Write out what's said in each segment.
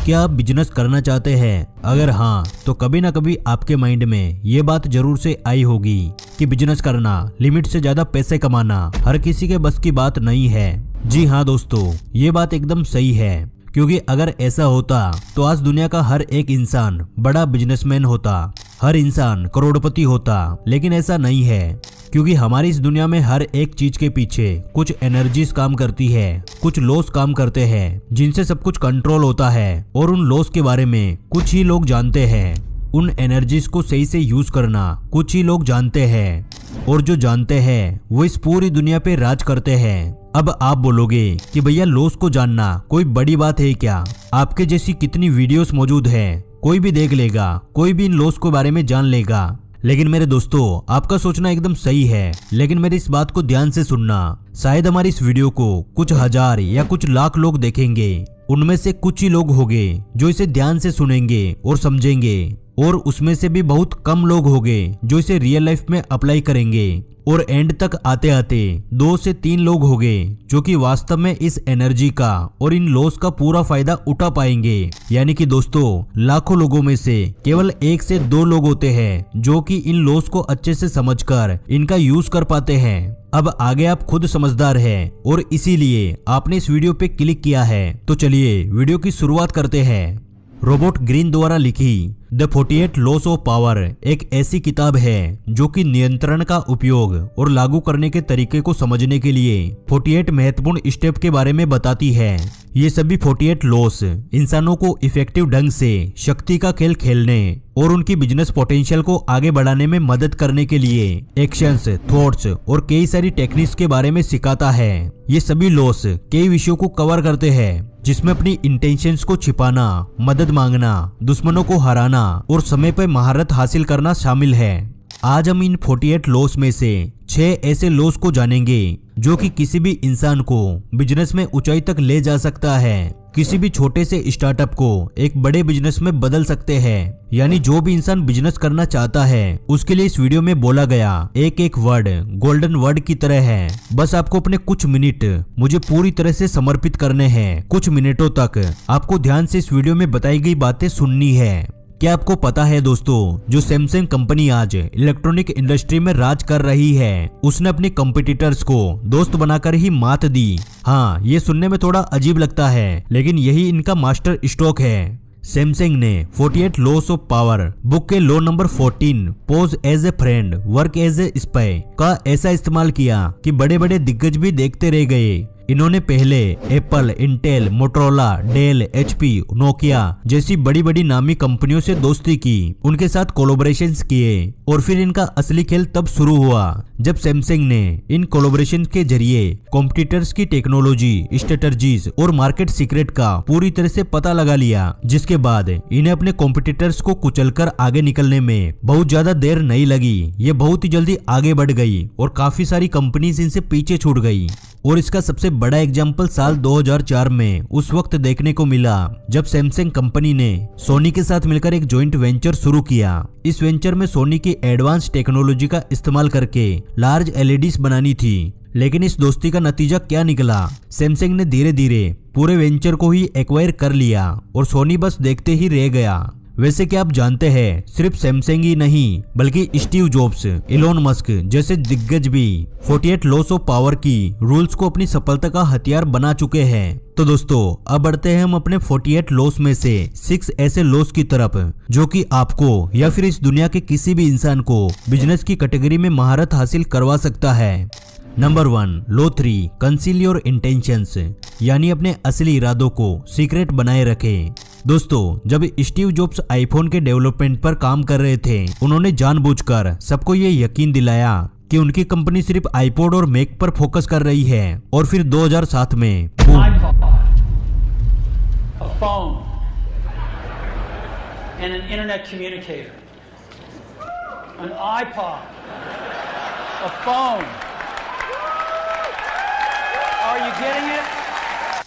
क्या आप बिजनेस करना चाहते हैं? अगर हाँ, तो कभी ना कभी आपके माइंड में ये बात जरूर से आई होगी कि बिजनेस करना, लिमिट से ज्यादा पैसे कमाना हर किसी के बस की बात नहीं है। जी हाँ दोस्तों, ये बात एकदम सही है, क्योंकि अगर ऐसा होता तो आज दुनिया का हर एक इंसान बड़ा बिजनेसमैन होता, हर इंसान करोड़पति होता। लेकिन ऐसा नहीं है, क्योंकि हमारी इस दुनिया में हर एक चीज के पीछे कुछ एनर्जीज काम करती है, कुछ लॉस काम करते हैं, जिनसे सब कुछ कंट्रोल होता है। और उन लॉस के बारे में कुछ ही लोग जानते हैं। उन एनर्जीज को सही से यूज करना कुछ ही लोग जानते हैं, और जो जानते हैं वो इस पूरी दुनिया पे राज करते हैं। अब आप बोलोगे कि भैया लॉस को जानना कोई बड़ी बात है क्या? आपके जैसी कितनी वीडियोस मौजूद है, कोई भी देख लेगा, कोई भी इन लॉस के बारे में जान लेगा। लेकिन मेरे दोस्तों, आपका सोचना एकदम सही है, लेकिन मेरी इस बात को ध्यान से सुनना। शायद हमारी इस वीडियो को कुछ हजार या कुछ लाख लोग देखेंगे, उनमें से कुछ ही लोग होंगे जो इसे ध्यान से सुनेंगे और समझेंगे, और उसमें से भी बहुत कम लोग होंगे जो इसे रियल लाइफ में अप्लाई करेंगे। और एंड तक आते आते 2 से 3 लोग होंगे जो कि वास्तव में इस एनर्जी का और इन लॉस का पूरा फायदा उठा पाएंगे। यानी कि दोस्तों, लाखों लोगों में से केवल 1 से 2 लोग होते हैं जो कि इन लॉस को अच्छे से समझकर इनका यूज कर पाते हैं। अब आगे आप खुद समझदार हैं और इसीलिए आपने इस वीडियो पे क्लिक किया है। तो चलिए वीडियो की शुरुआत करते हैं। रॉबर्ट ग्रीन द्वारा लिखी द 48 लॉस ऑफ पावर एक ऐसी किताब है जो कि नियंत्रण का उपयोग और लागू करने के तरीके को समझने के लिए 48 महत्वपूर्ण स्टेप के बारे में बताती है। ये सभी 48 लॉस इंसानों को इफेक्टिव ढंग से शक्ति का खेल खेलने और उनकी बिजनेस पोटेंशियल को आगे बढ़ाने में मदद करने के लिए एक्शंस, थॉट्स और कई सारी टेक्निक्स के बारे में सिखाता है। ये सभी लॉस कई विषयों को कवर करते हैं, जिसमें अपनी इंटेंशंस को छिपाना, मदद मांगना, दुश्मनों को हराना और समय पर महारत हासिल करना शामिल है। आज हम इन 48 लॉस में से 6 ऐसे लॉस को जानेंगे जो कि किसी भी इंसान को बिजनेस में ऊंचाई तक ले जा सकता है, किसी भी छोटे से स्टार्टअप को एक बड़े बिजनेस में बदल सकते हैं। यानी जो भी इंसान बिजनेस करना चाहता है उसके लिए इस वीडियो में बोला गया एक एक वर्ड गोल्डन वर्ड की तरह है। बस आपको अपने कुछ मिनट मुझे पूरी तरह से समर्पित करने हैं। कुछ मिनटों तक आपको ध्यान से इस वीडियो में बताई गई बातें सुननी है। क्या आपको पता है दोस्तों, जो सैमसंग कंपनी आज इलेक्ट्रॉनिक इंडस्ट्री में राज कर रही है, उसने अपने कॉम्पिटिटर्स को दोस्त बनाकर ही मात दी। हाँ, ये सुनने में थोड़ा अजीब लगता है, लेकिन यही इनका मास्टर स्ट्रोक है। सैमसंग ने 48 लॉस ऑफ पावर बुक के law number 14 pose as a friend work as a spy का ऐसा इस्तेमाल किया कि बड़े बड़े दिग्गज भी देखते रह गए। इन्होंने पहले Apple, Intel, Motorola, Dell, HP, Nokia जैसी बड़ी बड़ी नामी कंपनियों से दोस्ती की, उनके साथ कोलैबोरेशंस किए, और फिर इनका असली खेल तब शुरू हुआ जब सैमसंग ने इन कोलैबोरेशन के जरिए कॉम्पिटिटर्स की टेक्नोलॉजी, स्ट्रेटजीज और मार्केट सीक्रेट का पूरी तरह से पता लगा लिया, जिसके बाद इन्हें अपने कॉम्पिटिटर्स को कुचलकर आगे निकलने में बहुत ज्यादा देर नहीं लगी। ये बहुत ही जल्दी आगे बढ़ गई और काफी सारी कंपनीज इनसे पीछे छूट गई। और इसका सबसे बड़ा एग्जाम्पल साल 2004 में उस वक्त देखने को मिला जब सैमसंग कंपनी ने सोनी के साथ मिलकर एक जॉइंट वेंचर शुरू किया। इस वेंचर में सोनी की एडवांस टेक्नोलॉजी का इस्तेमाल करके लार्ज एलईडीज बनानी थी। लेकिन इस दोस्ती का नतीजा क्या निकला? सैमसंग ने धीरे धीरे पूरे वेंचर को ही एक्वायर कर लिया और सोनी बस देखते ही रह गया। वैसे क्या आप जानते हैं, सिर्फ सैमसंग ही नहीं बल्कि स्टीव जॉब्स, इलोन मस्क जैसे दिग्गज भी 48 लॉस ऑफ पावर की रूल्स को अपनी सफलता का हथियार बना चुके हैं। तो दोस्तों, अब बढ़ते हैं हम अपने 48 लॉस में से 6 ऐसे लॉस की तरफ जो कि आपको या फिर इस दुनिया के किसी भी इंसान को बिजनेस की कैटेगरी में महारत हासिल करवा सकता है। Number 1, law 3 conceal your intentions, यानी अपने असली इरादों को सीक्रेट बनाए रखें। दोस्तों, जब स्टीव जॉब्स आईफोन के डेवलपमेंट पर काम कर रहे थे, उन्होंने जानबूझकर सबको ये यकीन दिलाया कि उनकी कंपनी सिर्फ आईपॉड और मैक पर फोकस कर रही है। और फिर 2007 में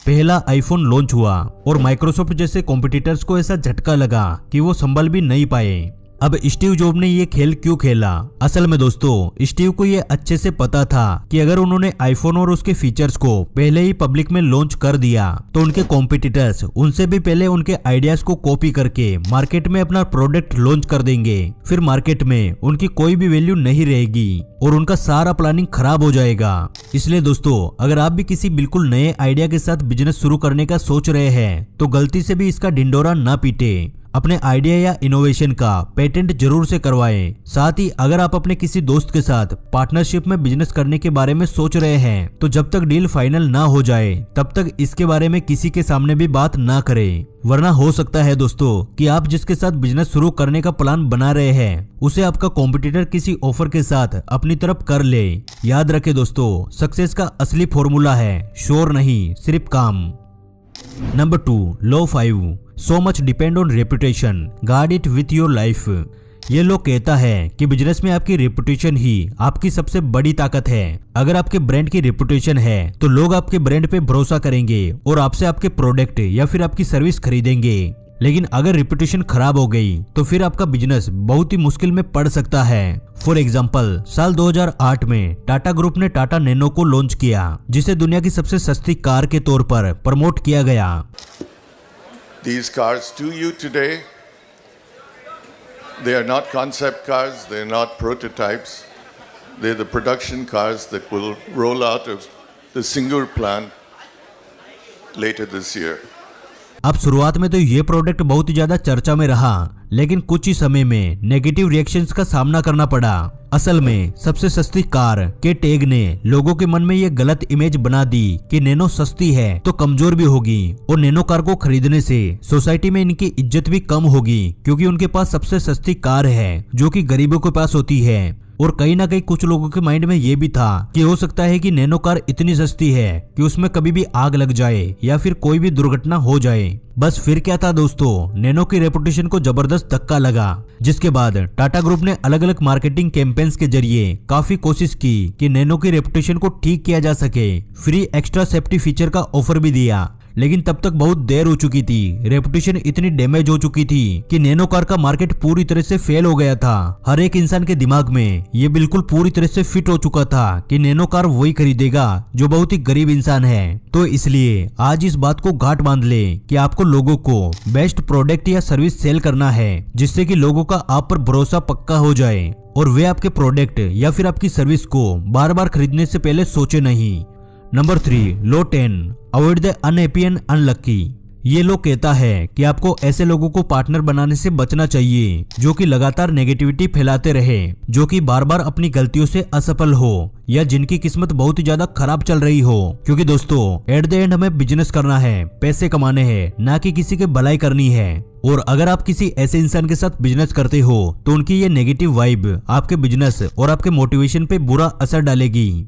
पहला आईफोन लॉन्च हुआ और माइक्रोसॉफ्ट जैसे कॉम्पिटिटर्स को ऐसा झटका लगा कि वो संभल भी नहीं पाए। अब स्टीव जॉब ने ये खेल क्यों खेला? असल में दोस्तों स्टीव को ये अच्छे से पता था कि अगर उन्होंने आईफोन और उसके फीचर्स को पहले ही पब्लिक में लॉन्च कर दिया तो उनके कॉम्पिटिटर्स उनसे भी पहले उनके आइडियाज को कॉपी करके मार्केट में अपना प्रोडक्ट लॉन्च कर देंगे। फिर मार्केट में उनकी कोई भी वैल्यू नहीं रहेगी और उनका सारा प्लानिंग खराब हो जाएगा। इसलिए दोस्तों अगर आप भी किसी बिल्कुल नए आइडिया के साथ बिजनेस शुरू करने का सोच रहे हैं तो गलती से भी इसका ढिंडोरा ना पीटे। अपने आइडिया या इनोवेशन का पेटेंट जरूर से करवाएं। साथ ही अगर आप अपने किसी दोस्त के साथ पार्टनरशिप में बिजनेस करने के बारे में सोच रहे हैं तो जब तक डील फाइनल ना हो जाए तब तक इसके बारे में किसी के सामने भी बात ना करें, वरना हो सकता है दोस्तों कि आप जिसके साथ बिजनेस शुरू करने का प्लान बना रहे हैं उसे आपका कॉम्पिटिटर किसी ऑफर के साथ अपनी तरफ कर ले। याद रखें दोस्तों, सक्सेस का असली फॉर्मूला है शोर नहीं, सिर्फ काम। Number 2, law 5, so much depend on reputation, guard it with your life. ये लोग कहता है कि बिजनेस में आपकी रेपुटेशन ही आपकी सबसे बड़ी ताकत है। अगर आपके ब्रांड की रेपुटेशन है तो लोग आपके ब्रांड पे भरोसा करेंगे और आपसे आपके प्रोडक्ट या फिर आपकी सर्विस खरीदेंगे। लेकिन अगर रेपुटेशन खराब हो गई तो फिर आपका बिजनेस बहुत ही मुश्किल में पड़ सकता है। फॉर एग्जाम्पल, साल 2008 में टाटा ग्रुप ने टाटा नैनो को लॉन्च किया, जिसे दुनिया की सबसे सस्ती कार के तौर पर प्रमोट किया गया। These cars to you today, they are not concept cars, they are not prototypes, they are the production cars that will roll out of the Singapore plant later this year. अब शुरुआत में तो ये product बहुत ही ज्यादा चर्चा में रहा, लेकिन कुछ ही समय में नेगेटिव रिएक्शंस का सामना करना पड़ा। असल में सबसे सस्ती कार के टैग ने लोगों के मन में ये गलत इमेज बना दी कि नैनो सस्ती है तो कमजोर भी होगी और नैनो कार को खरीदने से सोसाइटी में इनकी इज्जत भी कम होगी, क्योंकि उनके पास सबसे सस्ती कार है जो कि गरीबों के पास होती है। और कहीं ना कहीं कुछ लोगों के माइंड में ये भी था कि हो सकता है कि नैनो कार इतनी सस्ती है कि उसमें कभी भी आग लग जाए या फिर कोई भी दुर्घटना हो जाए। बस फिर क्या था दोस्तों, नैनो की रेपुटेशन को जबरदस्त धक्का लगा, जिसके बाद टाटा ग्रुप ने अलग अलग मार्केटिंग कैंपेन्स के जरिए काफी कोशिश की कि नैनो की रेपुटेशन को ठीक किया जा सके। फ्री एक्स्ट्रा सेफ्टी फीचर का ऑफर भी दिया, लेकिन तब तक बहुत देर हो चुकी थी। रेपुटेशन इतनी डैमेज हो चुकी थी कि नैनो कार का मार्केट पूरी तरह से फेल हो गया था। हर एक इंसान के दिमाग में ये बिल्कुल पूरी तरह से फिट हो चुका था कि नैनो कार वही खरीदेगा जो बहुत ही गरीब इंसान है। तो इसलिए आज इस बात को गांठ बांध ले कि आपको लोगों को बेस्ट प्रोडक्ट या सर्विस सेल करना है, जिससे कि लोगों का आप पर भरोसा पक्का हो जाए और वे आपके प्रोडक्ट या फिर आपकी सर्विस को बार बार खरीदने से पहले सोचे नहीं। Number 3, low 10, avoid the unhappy and unlucky. ये लोग कहता है कि आपको ऐसे लोगों को पार्टनर बनाने से बचना चाहिए जो कि लगातार नेगेटिविटी फैलाते रहे, जो कि बार बार अपनी गलतियों से असफल हो या जिनकी किस्मत बहुत ही ज्यादा खराब चल रही हो। क्योंकि दोस्तों एट द एंड हमें बिजनेस करना है, पैसे कमाने हैं, ना कि किसी के भलाई करनी है। और अगर आप किसी ऐसे इंसान के साथ बिजनेस करते हो तो उनकी ये नेगेटिव वाइब आपके बिजनेस और आपके मोटिवेशन पे बुरा असर डालेगी।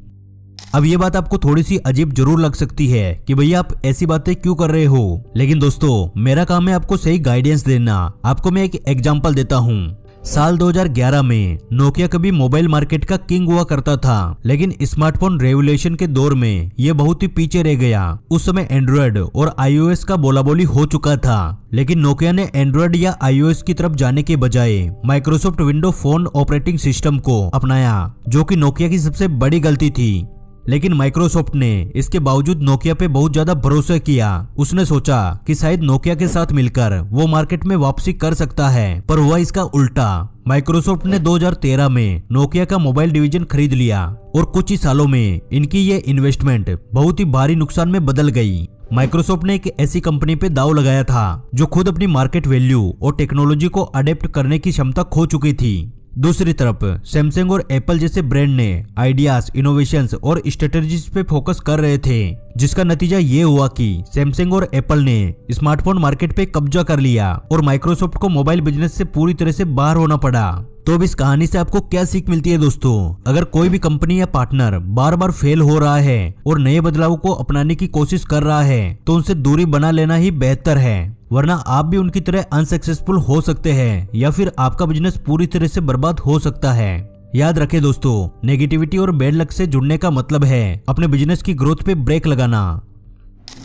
अब ये बात आपको थोड़ी सी अजीब जरूर लग सकती है कि भैया आप ऐसी बातें क्यों कर रहे हो, लेकिन दोस्तों मेरा काम है आपको सही गाइडेंस देना। आपको मैं एक एग्जांपल देता हूँ। साल 2011 में नोकिया कभी मोबाइल मार्केट का किंग हुआ करता था, लेकिन स्मार्टफोन रेवोल्यूशन के दौर में ये बहुत ही पीछे रह गया। उस समय एंड्रॉयड और आईओएस का बोला बोली हो चुका था, लेकिन नोकिया ने एंड्रॉयड या आईओएस की तरफ जाने के बजाय Microsoft window phone operating system को अपनाया, जो कि नोकिया की सबसे बड़ी गलती थी। लेकिन माइक्रोसॉफ्ट ने इसके बावजूद नोकिया पे बहुत ज्यादा भरोसा किया। उसने सोचा कि शायद नोकिया के साथ मिलकर वो मार्केट में वापसी कर सकता है, पर हुआ इसका उल्टा। माइक्रोसॉफ्ट ने 2013 में नोकिया का मोबाइल डिवीजन खरीद लिया और कुछ ही सालों में इनकी ये इन्वेस्टमेंट बहुत ही भारी नुकसान में बदल गई। माइक्रोसॉफ्ट ने एक ऐसी कंपनी पे दाव लगाया था जो खुद अपनी मार्केट वैल्यू और टेक्नोलॉजी को अडेप्ट करने की क्षमता खो चुकी थी। दूसरी तरफ सैमसंग और एप्पल जैसे ब्रांड ने आइडियाज, इनोवेशंस और स्ट्रेटजीज पे फोकस कर रहे थे, जिसका नतीजा ये हुआ कि सैमसंग और एप्पल ने स्मार्टफोन मार्केट पे कब्जा कर लिया और माइक्रोसॉफ्ट को मोबाइल बिजनेस से पूरी तरह से बाहर होना पड़ा। तो अब इस कहानी से आपको क्या सीख मिलती है दोस्तों? अगर कोई भी कंपनी या पार्टनर बार बार फेल हो रहा है और नए बदलाव को अपनाने की कोशिश कर रहा है तो उनसे दूरी बना लेना ही बेहतर है, वरना आप भी उनकी तरह अनसक्सेसफुल हो सकते हैं या फिर आपका बिजनेस पूरी तरह से बर्बाद हो सकता है। याद रखें दोस्तों, नेगेटिविटी और बैड लक से जुड़ने का मतलब है अपने बिजनेस की ग्रोथ पे ब्रेक लगाना।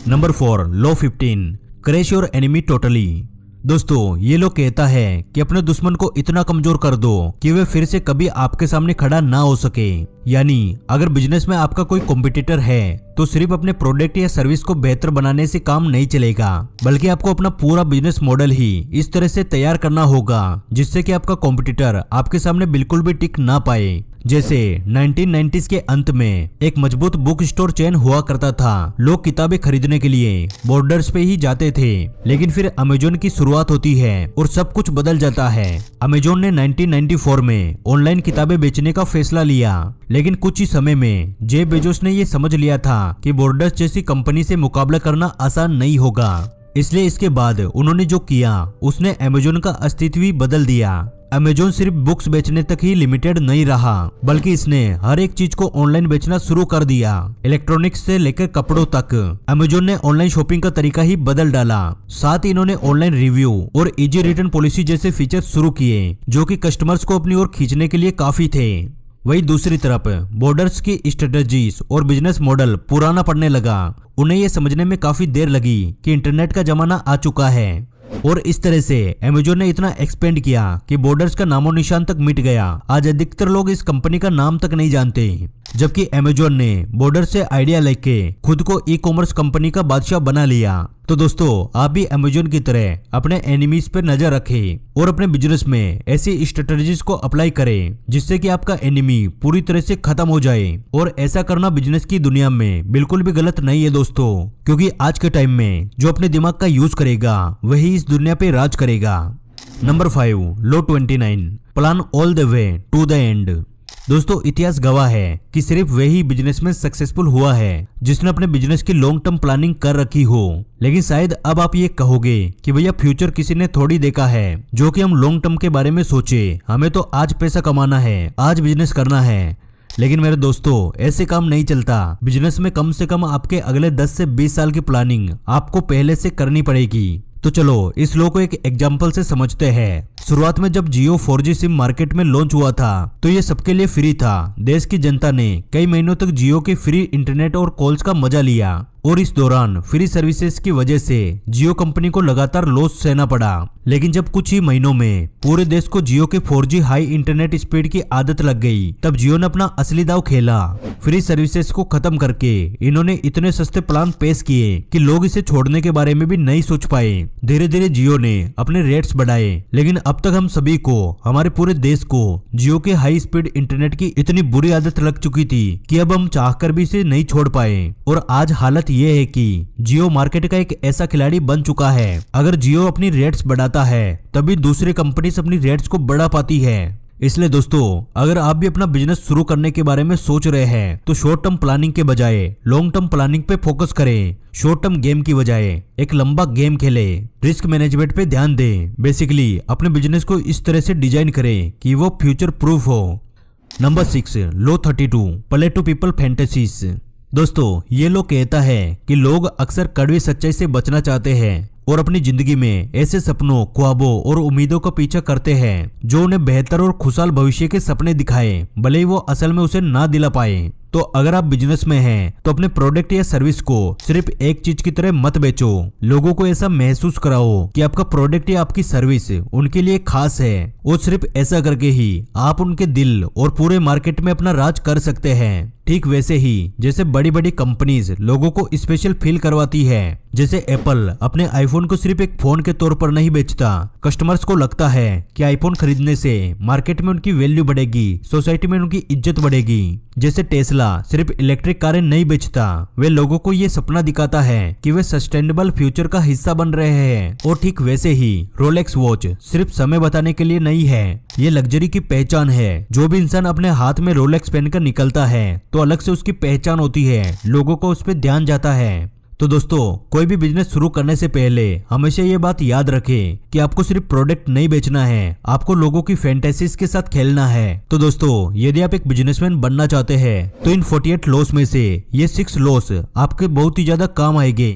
Number 4, low 15, crash your enemy totally. दोस्तों ये लोग कहता है कि अपने दुश्मन को इतना कमजोर कर दो कि वे फिर से कभी आपके सामने खड़ा ना हो सके। यानी अगर बिजनेस में आपका कोई कॉम्पिटिटर है तो सिर्फ अपने प्रोडक्ट या सर्विस को बेहतर बनाने से काम नहीं चलेगा, बल्कि आपको अपना पूरा बिजनेस मॉडल ही इस तरह से तैयार करना होगा जिससे कि आपका कॉम्पिटिटर आपके सामने बिल्कुल भी टिक ना पाए। जैसे 1990s के अंत में एक मजबूत बुक स्टोर चेन हुआ करता था। लोग किताबें खरीदने के लिए बॉर्डर्स पे ही जाते थे, लेकिन फिर अमेजोन की शुरुआत होती है और सब कुछ बदल जाता है। अमेजोन ने 1994 में ऑनलाइन किताबें बेचने का फैसला लिया, लेकिन कुछ ही समय में जेफ बेजोस ने ये समझ लिया था कि बॉर्डर्स जैसी कंपनी से मुकाबला करना आसान नहीं होगा। इसलिए इसके बाद उन्होंने जो किया उसने अमेजोन का अस्तित्व ही बदल दिया। अमेजोन सिर्फ बुक्स बेचने तक ही लिमिटेड नहीं रहा, बल्कि इसने हर एक चीज को ऑनलाइन बेचना शुरू कर दिया। इलेक्ट्रॉनिक्स से लेकर कपड़ों तक अमेजोन ने ऑनलाइन शॉपिंग का तरीका ही बदल डाला। साथ ही इन्होंने ऑनलाइन रिव्यू और इजी रिटर्न पॉलिसी जैसे फीचर शुरू किए जो कि कस्टमर्स को अपनी ओर खींचने के लिए काफी थे। वही दूसरी तरफ बॉर्डर्स की स्ट्रेटजीज और बिजनेस मॉडल पुराना पड़ने लगा। उन्हें यह समझने में काफी देर लगी कि इंटरनेट का जमाना आ चुका है, और इस तरह से अमेजोन ने इतना एक्सपेंड किया कि बॉर्डर्स का नामो निशान तक मिट गया। आज अधिकतर लोग इस कंपनी का नाम तक नहीं जानते, जबकि अमेजोन ने बॉर्डर से आइडिया लेके खुद को ई कॉमर्स कंपनी का बादशाह बना लिया। तो दोस्तों आप भी अमेजोन की तरह अपने एनिमीज पर नजर रखें और अपने बिजनेस में ऐसी स्ट्रेटजीज को अप्लाई करें जिससे कि आपका एनिमी पूरी तरह से खत्म हो जाए। और ऐसा करना बिजनेस की दुनिया में बिल्कुल भी गलत नहीं है दोस्तों, क्योंकि आज के टाइम में जो अपने दिमाग का यूज करेगा वही इस दुनिया पे राज करेगा। Number 5 law 29 plan all the way to the end. दोस्तों इतिहास गवाह है कि सिर्फ वही बिजनेसमैन सक्सेसफुल हुआ है जिसने अपने बिजनेस की लॉन्ग टर्म प्लानिंग कर रखी हो। लेकिन शायद अब आप ये कहोगे कि भैया फ्यूचर किसी ने थोड़ी देखा है जो कि हम लॉन्ग टर्म के बारे में सोचे। हमें तो आज पैसा कमाना है, आज बिजनेस करना है। लेकिन मेरे दोस्तों ऐसे काम नहीं चलता। बिजनेस में कम से कम आपके अगले 10 से 20 साल की प्लानिंग आपको पहले से करनी पड़ेगी। तो चलो इस लो को एक एग्जाम्पल से समझते हैं। शुरुआत में जब जियो 4G सिम मार्केट में लॉन्च हुआ था तो ये सबके लिए फ्री था। देश की जनता ने कई महीनों तक जियो के फ्री इंटरनेट और कॉल्स का मजा लिया, और इस दौरान फ्री सर्विसेज की वजह से जियो कंपनी को लगातार लॉस सहना पड़ा। लेकिन जब कुछ ही महीनों में पूरे देश को जियो के 4G हाई इंटरनेट स्पीड की आदत लग गई, तब जियो ने अपना असली दाव खेला। फ्री सर्विसेज को खत्म करके इन्होंने इतने सस्ते प्लान पेश किए कि लोग इसे छोड़ने के बारे में भी नहीं सोच पाए। धीरे धीरे जियो ने अपने रेट्स बढ़ाए, लेकिन अब तक हम सभी को, हमारे पूरे देश को जियो के हाई स्पीड इंटरनेट की इतनी बुरी आदत लग चुकी थी कि अब हम चाहकर भी इसे नहीं छोड़ पाए। और आज हालत ये है कि जियो मार्केट का एक ऐसा खिलाड़ी बन चुका है। अगर जियो अपनी रेट्स बढ़ाता है तभी दूसरी कंपनीज अपनी रेट्स को बढ़ा पाती है। इसलिए दोस्तों अगर आप भी अपना बिजनेस शुरू करने के बारे में सोच रहे हैं तो शॉर्ट टर्म प्लानिंग के बजाय लॉन्ग टर्म प्लानिंग पे फोकस करें। शॉर्ट टर्म गेम की बजाय एक लंबा गेम खेले। रिस्क मैनेजमेंट पे ध्यान दें। बेसिकली अपने बिजनेस को इस तरह से डिजाइन करें कि वो फ्यूचर प्रूफ हो। Number 6 law 32 play to people fantasies. दोस्तों ये लोग कहता है कि लोग अक्सर कड़वी सच्चाई से बचना चाहते हैं और अपनी जिंदगी में ऐसे सपनों, ख्वाबों और उम्मीदों का पीछा करते हैं जो उन्हें बेहतर और खुशहाल भविष्य के सपने दिखाए, भले ही वो असल में उसे ना दिला पाए। तो अगर आप बिजनेस में हैं तो अपने प्रोडक्ट या सर्विस को सिर्फ एक चीज की तरह मत बेचो। लोगों को ऐसा महसूस कराओ कि आपका प्रोडक्ट या आपकी सर्विस उनके लिए खास है, और सिर्फ ऐसा करके ही आप उनके दिल और पूरे मार्केट में अपना राज कर सकते हैं। ठीक वैसे ही जैसे बड़ी बड़ी कंपनीज लोगों को स्पेशल फील करवाती है। जैसे एप्पल अपने आईफोन को सिर्फ एक फोन के तौर पर नहीं बेचता। कस्टमर्स को लगता है कि आईफोन खरीदने से मार्केट में उनकी वैल्यू बढ़ेगी, सोसाइटी में उनकी इज्जत बढ़ेगी। जैसे टेस्ला सिर्फ इलेक्ट्रिक कारें नहीं बेचता, वे लोगों को ये सपना दिखाता है कि वे सस्टेनेबल फ्यूचर का हिस्सा बन रहे हैं। और ठीक वैसे ही रोलेक्स वॉच सिर्फ समय बताने के लिए नहीं है, ये लग्जरी की पहचान है। जो भी इंसान अपने हाथ में रोलेक्स पहनकर निकलता है तो अलग से उसकी पहचान होती है, लोगों को उस पर ध्यान जाता है। तो दोस्तों कोई भी बिजनेस शुरू करने से पहले हमेशा ये बात याद रखें कि आपको सिर्फ प्रोडक्ट नहीं बेचना है, आपको लोगों की फैंटेसीज के साथ खेलना है। तो दोस्तों यदि आप एक बिजनेसमैन बनना चाहते हैं तो इन 48 लॉस में से ये 6 लॉस आपके बहुत ही ज्यादा काम आएंगे।